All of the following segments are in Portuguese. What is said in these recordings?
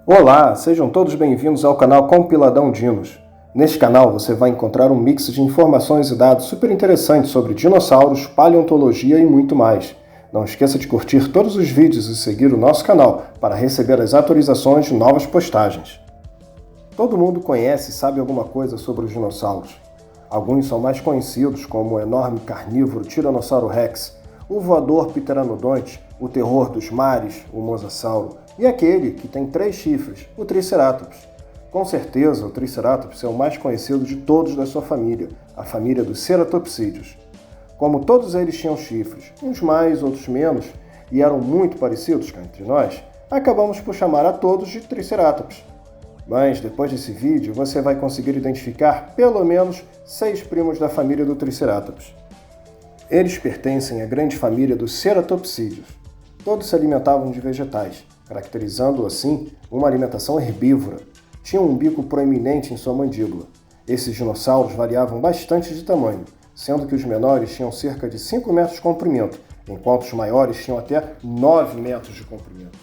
Olá, sejam todos bem-vindos ao canal Compiladão Dinos. Neste canal você vai encontrar um mix de informações e dados super interessantes sobre dinossauros, paleontologia e muito mais. Não esqueça de curtir todos os vídeos e seguir o nosso canal para receber as atualizações de novas postagens. Todo mundo conhece e sabe alguma coisa sobre os dinossauros. Alguns são mais conhecidos, como o enorme carnívoro Tiranossauro Rex, o voador Pteranodonte, o terror dos mares, o Mosasauro, e aquele que tem 3 chifres, o Triceratops. Com certeza, o Triceratops é o mais conhecido de todos da sua família, a família dos ceratopsídeos. Como todos eles tinham chifres, uns mais, outros menos, e eram muito parecidos cá entre nós, acabamos por chamar a todos de Triceratops. Mas depois desse vídeo você vai conseguir identificar pelo menos 6 primos da família do Triceratops. Eles pertencem à grande família dos ceratopsídeos. Todos se alimentavam de vegetais, caracterizando assim uma alimentação herbívora. Tinham um bico proeminente em sua mandíbula. Esses dinossauros variavam bastante de tamanho, sendo que os menores tinham cerca de 5 metros de comprimento, enquanto os maiores tinham até 9 metros de comprimento.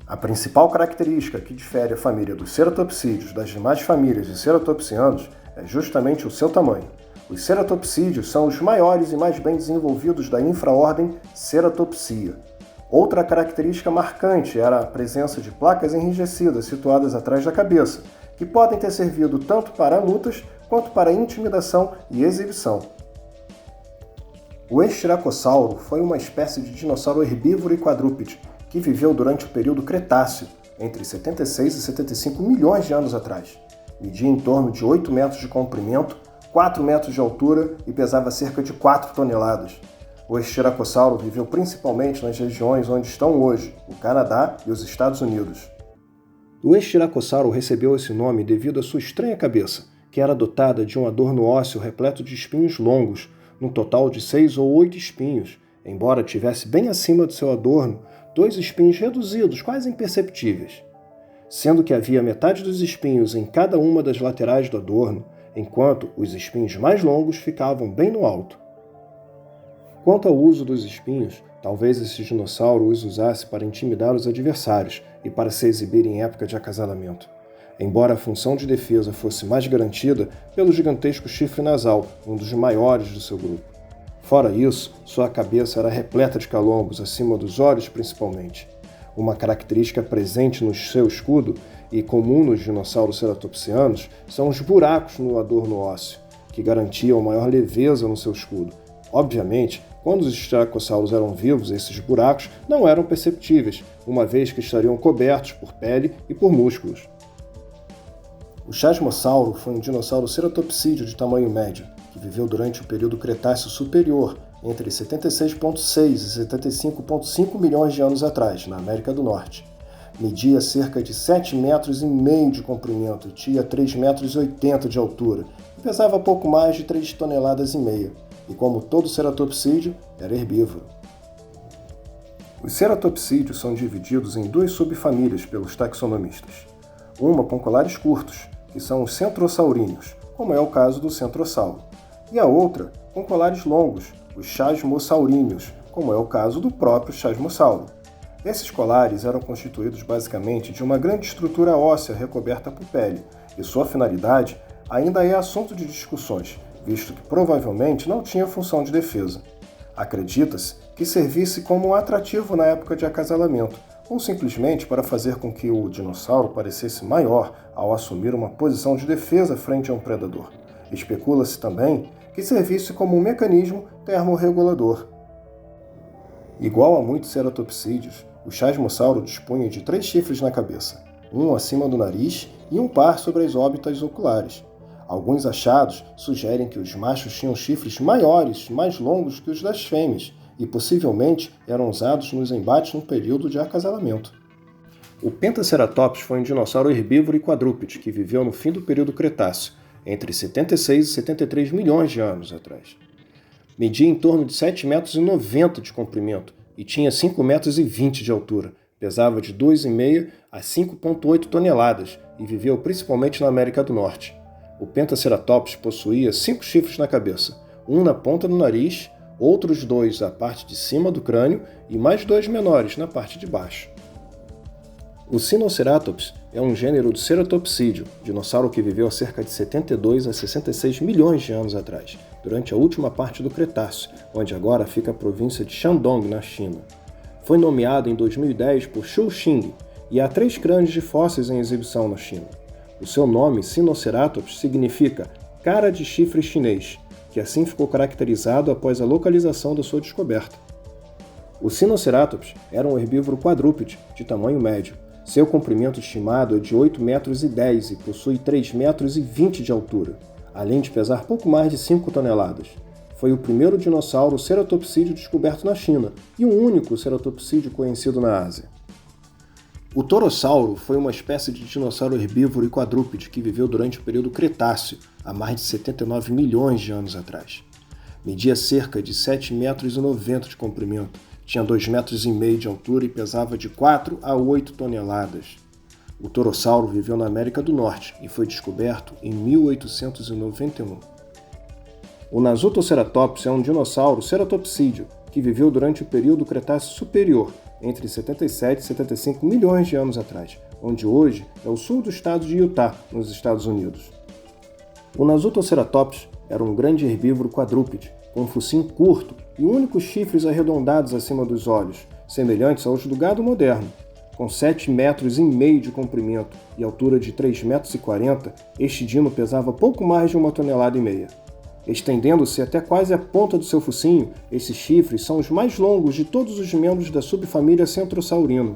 A principal característica que difere a família dos ceratopsídeos das demais famílias de ceratopsianos é justamente o seu tamanho. Os ceratopsídeos são os maiores e mais bem desenvolvidos da infraordem Ceratopsia. Outra característica marcante era a presença de placas enrijecidas situadas atrás da cabeça, que podem ter servido tanto para lutas quanto para intimidação e exibição. O Extiracossauro foi uma espécie de dinossauro herbívoro e quadrúpede que viveu durante o período Cretáceo, entre 76 e 75 milhões de anos atrás. Media em torno de 8 metros de comprimento, 4 metros de altura e pesava cerca de 4 toneladas. O Extiracossauro viveu principalmente nas regiões onde estão hoje, o Canadá e os Estados Unidos. O Extiracossauro recebeu esse nome devido à sua estranha cabeça, que era dotada de um adorno ósseo repleto de espinhos longos, num total de 6 ou 8 espinhos, embora tivesse bem acima do seu adorno 2 espinhos reduzidos, quase imperceptíveis. Sendo que havia metade dos espinhos em cada uma das laterais do adorno, enquanto os espinhos mais longos ficavam bem no alto. Quanto ao uso dos espinhos, talvez esse dinossauro os usasse para intimidar os adversários e para se exibir em época de acasalamento, embora a função de defesa fosse mais garantida pelo gigantesco chifre nasal, um dos maiores do seu grupo. Fora isso, sua cabeça era repleta de calombos, acima dos olhos principalmente. Uma característica presente no seu escudo e comum nos dinossauros ceratopsianos são os buracos no adorno ósseo, que garantiam maior leveza no seu escudo. Obviamente, quando os estiracossauros eram vivos, esses buracos não eram perceptíveis, uma vez que estariam cobertos por pele e por músculos. O Chasmossauro foi um dinossauro ceratopsídeo de tamanho médio, que viveu durante o período Cretáceo Superior, entre 76,6 e 75,5 milhões de anos atrás, na América do Norte. Media cerca de 7,5 metros de comprimento e tinha 3,80 metros de altura, e pesava pouco mais de 3,5 toneladas. E como todo ceratopsídeo, era herbívoro. Os ceratopsídeos são divididos em 2 subfamílias pelos taxonomistas. Uma com colares curtos, que são os centrosauríneos, como é o caso do centrossauro, e a outra com colares longos, os chasmosauríneos, como é o caso do próprio chasmossauro. Esses colares eram constituídos basicamente de uma grande estrutura óssea recoberta por pele, e sua finalidade ainda é assunto de discussões, visto que provavelmente não tinha função de defesa. Acredita-se que servisse como um atrativo na época de acasalamento, ou simplesmente para fazer com que o dinossauro parecesse maior ao assumir uma posição de defesa frente a um predador. Especula-se também que servisse como um mecanismo termorregulador. Igual a muitos ceratopsídeos, o chasmossauro dispunha de 3 chifres na cabeça, um acima do nariz e um par sobre as órbitas oculares. Alguns achados sugerem que os machos tinham chifres maiores, mais longos que os das fêmeas, e possivelmente eram usados nos embates no período de acasalamento. O Pentaceratops foi um dinossauro herbívoro e quadrúpede que viveu no fim do período Cretáceo, entre 76 e 73 milhões de anos atrás. Media em torno de 7,90 metros de comprimento e tinha 5,20 metros de altura, pesava de 2,5 a 5,8 toneladas e viveu principalmente na América do Norte. O Pentaceratops possuía 5 chifres na cabeça, um na ponta do nariz, outros 2 na parte de cima do crânio e mais 2 menores na parte de baixo. O Sinoceratops é um gênero do ceratopsídeo, dinossauro que viveu há cerca de 72 a 66 milhões de anos atrás, durante a última parte do Cretáceo, onde agora fica a província de Shandong, na China. Foi nomeado em 2010 por Xu Xing e há 3 crânios de fósseis em exibição na China. O seu nome, Sinoceratops, significa cara de chifre chinês, que assim ficou caracterizado após a localização da sua descoberta. O Sinoceratops era um herbívoro quadrúpede, de tamanho médio. Seu comprimento estimado é de 8,10 metros e possui 3,20 metros de altura, além de pesar pouco mais de 5 toneladas. Foi o primeiro dinossauro ceratopsídeo descoberto na China e o único ceratopsídeo conhecido na Ásia. O torossauro foi uma espécie de dinossauro herbívoro e quadrúpede que viveu durante o período Cretáceo, há mais de 79 milhões de anos atrás. Media cerca de 7,90 metros de comprimento, tinha 2,5 metros de altura e pesava de 4 a 8 toneladas. O torossauro viveu na América do Norte e foi descoberto em 1891. O Nasutoceratops é um dinossauro ceratopsídeo que viveu durante o período Cretáceo Superior, entre 77 e 75 milhões de anos atrás, onde hoje é o sul do estado de Utah, nos Estados Unidos. O Nasutoceratops era um grande herbívoro quadrúpede, com um focinho curto e únicos chifres arredondados acima dos olhos, semelhantes aos do gado moderno. Com 7,5 metros de comprimento e altura de 3,40 metros, este dino pesava pouco mais de 1,5 toneladas. Estendendo-se até quase a ponta do seu focinho, esses chifres são os mais longos de todos os membros da subfamília Centrosaurina.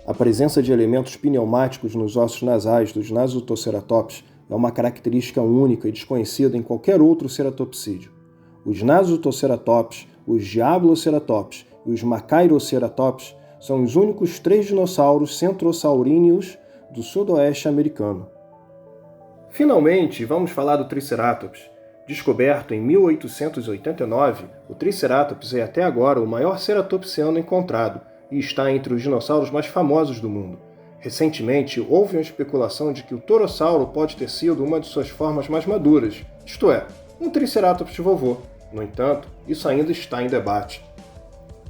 A presença de elementos pneumáticos nos ossos nasais dos Nasutoceratops é uma característica única e desconhecida em qualquer outro ceratopsídeo. Os Nasutoceratops, os Diabloceratops e os Machairoceratops são os únicos 3 dinossauros centrosauríneos do sudoeste americano. Finalmente, vamos falar do Triceratops. Descoberto em 1889, o Triceratops é até agora o maior ceratopsiano encontrado e está entre os dinossauros mais famosos do mundo. Recentemente, houve uma especulação de que o torossauro pode ter sido uma de suas formas mais maduras, isto é, um Triceratops vovô. No entanto, isso ainda está em debate.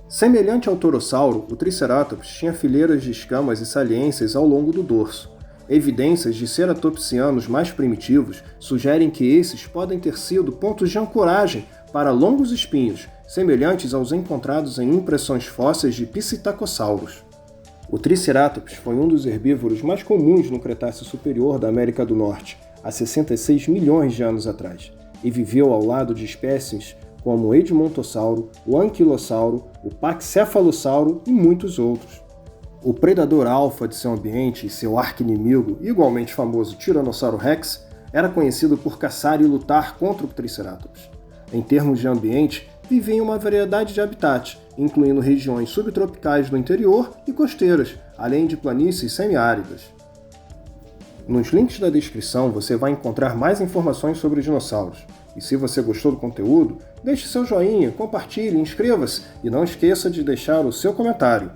Semelhante ao torossauro, o Triceratops tinha fileiras de escamas e saliências ao longo do dorso. Evidências de ceratopsianos mais primitivos sugerem que esses podem ter sido pontos de ancoragem para longos espinhos, semelhantes aos encontrados em impressões fósseis de psittacossauros. O Triceratops foi um dos herbívoros mais comuns no Cretáceo Superior da América do Norte, há 66 milhões de anos atrás, e viveu ao lado de espécies como o Edmontossauro, o Anquilossauro, o Paxcefalossauro e muitos outros. O predador alfa de seu ambiente e seu arqui-inimigo, igualmente famoso Tiranossauro Rex, era conhecido por caçar e lutar contra o Triceratops. Em termos de ambiente, vivia em uma variedade de habitats, incluindo regiões subtropicais do interior e costeiras, além de planícies semiáridas. Nos links da descrição você vai encontrar mais informações sobre dinossauros. E se você gostou do conteúdo, deixe seu joinha, compartilhe, inscreva-se e não esqueça de deixar o seu comentário.